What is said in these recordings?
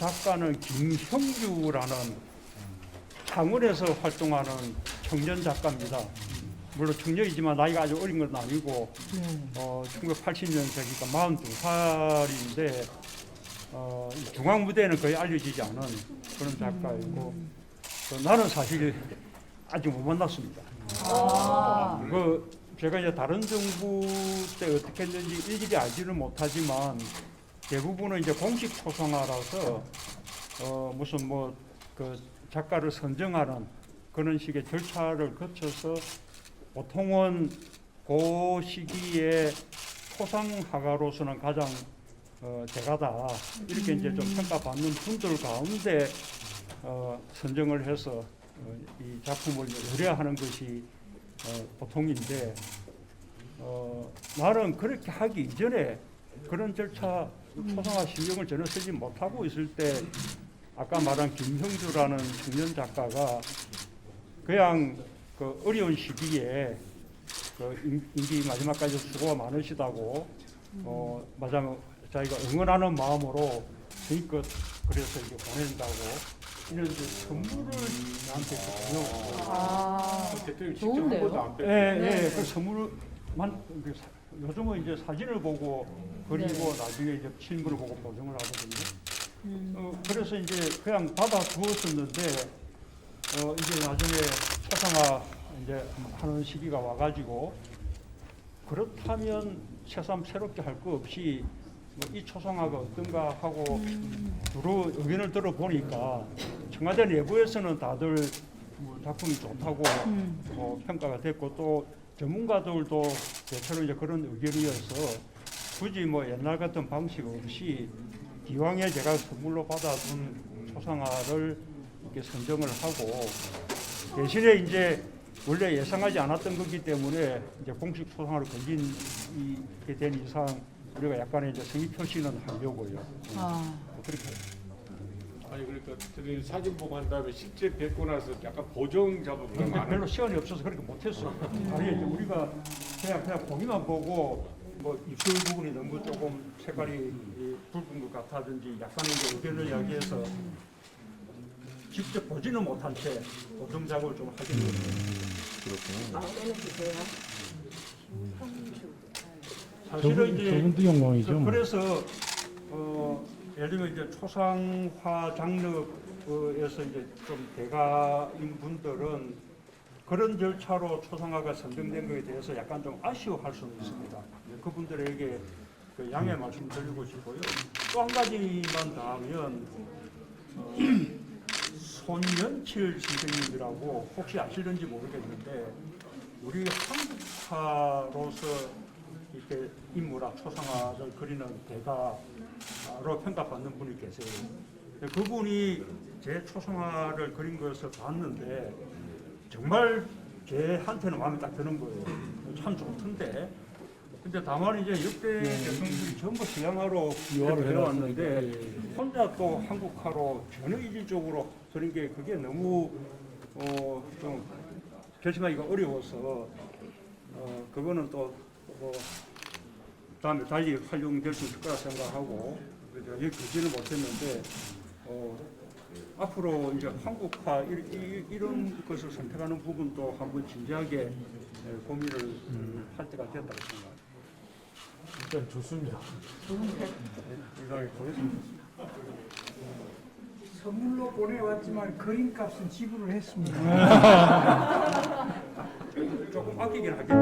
작가는 김형주라는 창원에서 활동하는 청년 작가입니다. 물론 청년이지만 나이가 아주 어린 건 아니고 1980년생이니까 42살인데 중앙무대에는 거의 알려지지 않은 그런 작가이고 나는 사실 아직 못 만났습니다. 제가 이제 다른 정부 때 어떻게 했는지 일일이 알지는 못하지만 대부분은 이제 공식 초상화라서 무슨 그 작가를 선정하는 그런 식의 절차를 거쳐서 보통은 그 시기에 초상화가로서는 가장 대가다 이렇게 이제 좀 평가받는 분들 가운데 선정을 해서 이 작품을 의뢰하는 것이 보통인데 나는 그렇게 하기 이전에 그런 절차 초상화 신경을 전혀 쓰지 못하고 있을 때 아까 말한 김형주라는 청년 작가가 그냥 그 어려운 시기에 그 임기 마지막까지 수고가 많으시다고 마지막 자기가 응원하는 마음으로 저희껏 그래서 이게 보낸다고 이런 선물을 나한테 줬거든요. 좋은데요? 예, 그 선물만 요즘은 이제 사진을 보고 그리고 나중에 이제 실물을 보고 보정을 하거든요. 그래서 이제 그냥 받아 두었었는데 이제 나중에 초상화 이제 하는 시기가 와가지고 그렇다면 새삼 새롭게 할 거 없이 이 초상화가 어떤가 하고 주로 의견을 들어보니까 청와대 내부에서는 다들 작품이 좋다고 평가가 됐고 또 전문가들도 대체로 이제 그런 의견이어서 굳이 옛날 같은 방식 없이 기왕에 제가 선물로 받아둔 초상화를 이렇게 선정을 하고 대신에 이제 원래 예상하지 않았던 거기 때문에 이제 공식 초상화를 걸리게 된 이상 우리가 약간의 이제 성의 표시는 하려고요. 그렇게. 아니 그러니까 저희 사진 보고 한 다음에 실제 뵙고 나서 약간 보정 작업 그런 거 안 별로 시간이 없어서 그렇게 못했어. 아니 이제 우리가 그냥 보기만 보고 입술 부분이 너무 조금 색깔이 붉은 것 같다든지 약간의 이제 의견을 이야기해서 직접 보지는 못한 채 보정 작업을 좀 하게 돼요. 사실은 이제 저분도 영광이죠. 그래서 예를 들면 이제 초상화 장르에서 이제 좀 대가인 분들은 그런 절차로 초상화가 선정된 것에 대해서 약간 좀 아쉬워할 수는 있습니다. 그분들에게 그 양해 말씀드리고 싶고요. 또 한 가지만 더 하면 손연칠 선생님이라고 혹시 아실는지 모르겠는데 우리 한국화로서 이렇게 인물화 초상화를 그리는 대가로 평가받는 분이 계세요. 그분이 제 초상화를 그린 것을 봤는데 정말 제한테는 마음에 딱 드는 거예요. 참 좋던데. 근데 다만 이제 역대 대통령들이 전부 서양화로 유화를 해왔는데 혼자 또 한국화로 전혀 이질적으로 그런 게 그게 너무 좀 결심하기가 어려워서 그거는 또 다음에 달리 활용될 수 있을 거라 생각하고 여기 그지는 못했는데 앞으로 이제 한국화 이런 것을 선택하는 부분도 한번 진지하게 고민을 할 때가 됐다고 생각합니다. 일단 좋습니다. 이상하게 보겠습니다. 선물로 보내왔지만 그림값은 지불을 했습니다. 조금 아끼긴 하겠죠.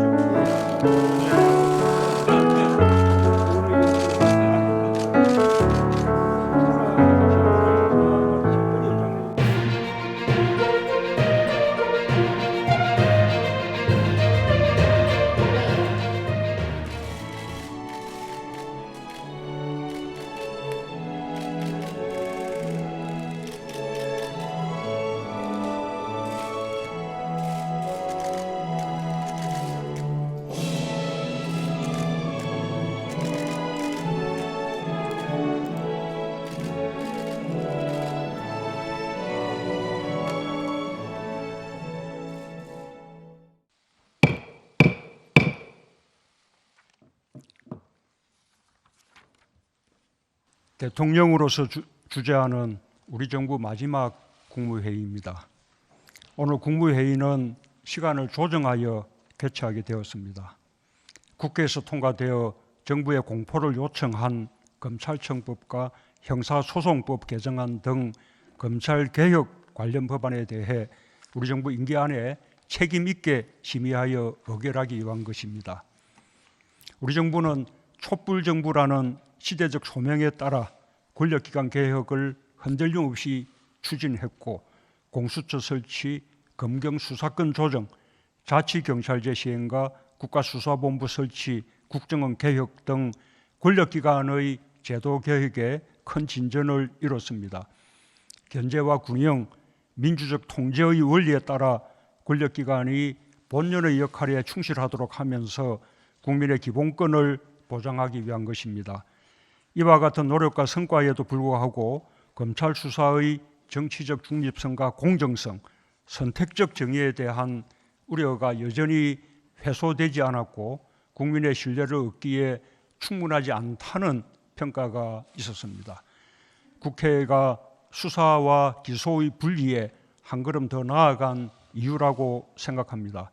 대통령으로서 주재하는 우리 정부 마지막 국무회의입니다. 오늘 국무회의는 시간을 조정하여 개최하게 되었습니다. 국회에서 통과되어 정부에 공포를 요청한 검찰청법과 형사소송법 개정안 등 검찰개혁 관련 법안에 대해 우리 정부 임기 안에 책임 있게 심의하여 의결하기 위한 것입니다. 우리 정부는 촛불정부라는 시대적 소명에 따라 권력기관 개혁을 흔들림 없이 추진했고 공수처 설치, 검경수사권 조정, 자치경찰제 시행과 국가수사본부 설치, 국정원 개혁 등 권력기관의 제도 개혁에 큰 진전을 이뤘습니다. 견제와 군영, 민주적 통제의 원리에 따라 권력기관이 본연의 역할에 충실하도록 하면서 국민의 기본권을 보장하기 위한 것입니다. 이와 같은 노력과 성과에도 불구하고 검찰 수사의 정치적 중립성과 공정성, 선택적 정의에 대한 우려가 여전히 해소되지 않았고 국민의 신뢰를 얻기에 충분하지 않다는 평가가 있었습니다. 국회가 수사와 기소의 분리에 한 걸음 더 나아간 이유라고 생각합니다.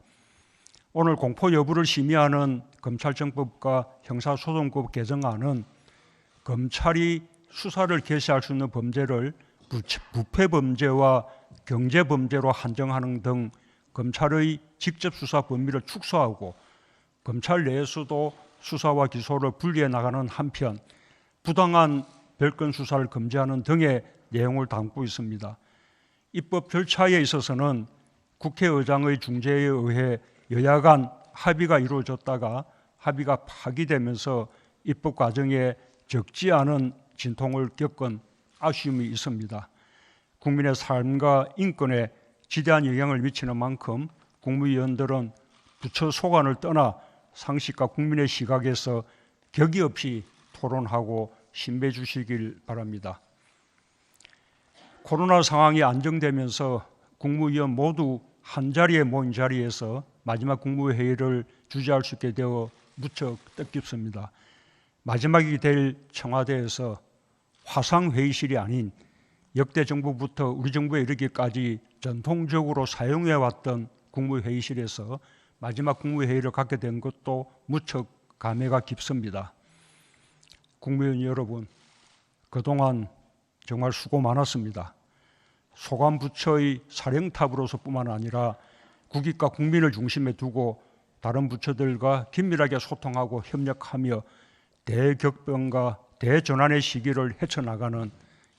오늘 공포 여부를 심의하는 검찰청법과 형사소송법 개정안은 검찰이 수사를 개시할 수 있는 범죄를 부패범죄와 경제범죄로 한정하는 등 검찰의 직접 수사 범위를 축소하고 검찰 내에서도 수사와 기소를 분리해 나가는 한편 부당한 별건 수사를 금지하는 등의 내용을 담고 있습니다. 입법 절차에 있어서는 국회의장의 중재에 의해 여야 간 합의가 이루어졌다가 합의가 파기되면서 입법 과정에 적지 않은 진통을 겪은 아쉬움이 있습니다. 국민의 삶과 인권에 지대한 영향을 미치는 만큼 국무위원들은 부처 소관을 떠나 상식과 국민의 시각에서 격의 없이 토론하고 신뢰해 주시길 바랍니다. 코로나 상황이 안정되면서 국무위원 모두 한자리에 모인 자리에서 마지막 국무회의를 주재할 수 있게 되어 무척 뜻깊습니다. 마지막이 될 청와대에서 화상회의실이 아닌 역대 정부부터 우리 정부에 이르기까지 전통적으로 사용해왔던 국무회의실에서 마지막 국무회의를 갖게 된 것도 무척 감회가 깊습니다. 국무위원 여러분, 그동안 정말 수고 많았습니다. 소관 부처의 사령탑으로서뿐만 아니라 국익과 국민을 중심에 두고 다른 부처들과 긴밀하게 소통하고 협력하며 대격변과 대전환의 시기를 헤쳐나가는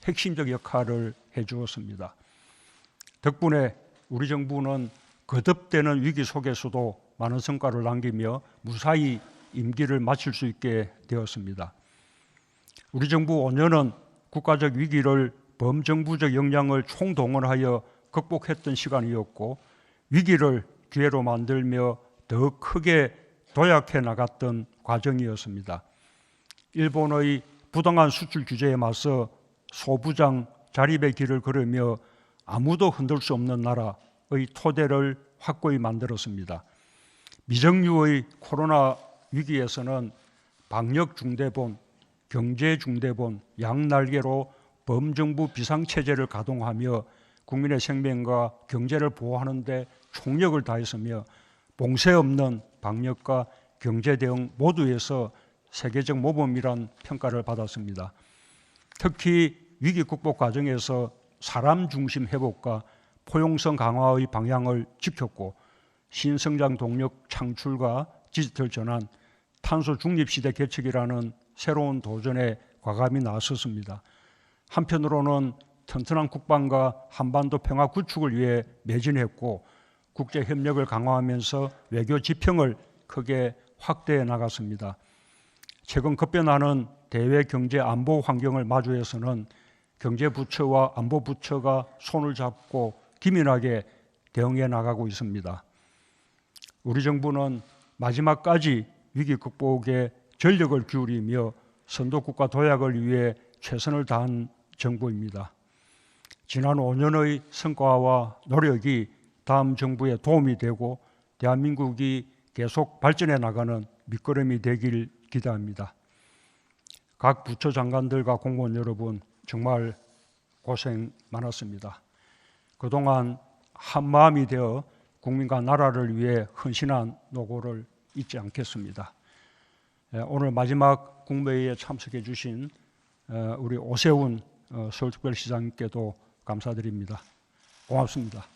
핵심적 역할을 해주었습니다. 덕분에 우리 정부는 거듭되는 위기 속에서도 많은 성과를 남기며 무사히 임기를 마칠 수 있게 되었습니다. 우리 정부 5년은 국가적 위기를 범정부적 역량을 총동원하여 극복했던 시간이었고 위기를 기회로 만들며 더 크게 도약해 나갔던 과정이었습니다. 일본의 부당한 수출 규제에 맞서 소부장 자립의 길을 걸으며 아무도 흔들 수 없는 나라의 토대를 확고히 만들었습니다. 미정유의 코로나 위기에서는 방역 중대본, 경제 중대본, 양날개로 범정부 비상체제를 가동하며 국민의 생명과 경제를 보호하는 데 총력을 다했으며 봉쇄 없는 방역과 경제 대응 모두에서 세계적 모범이란 평가를 받았습니다. 특히 위기 극복 과정에서 사람 중심 회복과 포용성 강화의 방향을 지켰고 신성장 동력 창출과 디지털 전환, 탄소 중립 시대 개척이라는 새로운 도전에 과감히 나섰습니다. 한편으로는 튼튼한 국방과 한반도 평화 구축을 위해 매진했고 국제 협력을 강화하면서 외교 지평을 크게 확대해 나갔습니다. 최근 급변하는 대외 경제 안보 환경을 마주해서는 경제부처와 안보부처가 손을 잡고 기민하게 대응해 나가고 있습니다. 우리 정부는 마지막까지 위기 극복에 전력을 기울이며 선도국가 도약을 위해 최선을 다한 정부입니다. 지난 5년의 성과와 노력이 다음 정부에 도움이 되고 대한민국이 계속 발전해 나가는 밑거름이 되길 기대합니다. 각 부처 장관들과 공무원 여러분, 정말 고생 많았습니다. 그동안 한 마음이 되어 국민과 나라를 위해 헌신한 노고를 잊지 않겠습니다. 오늘 마지막 국무회의에 참석해 주신 우리 오세훈 서울특별시장님께도 감사드립니다. 고맙습니다.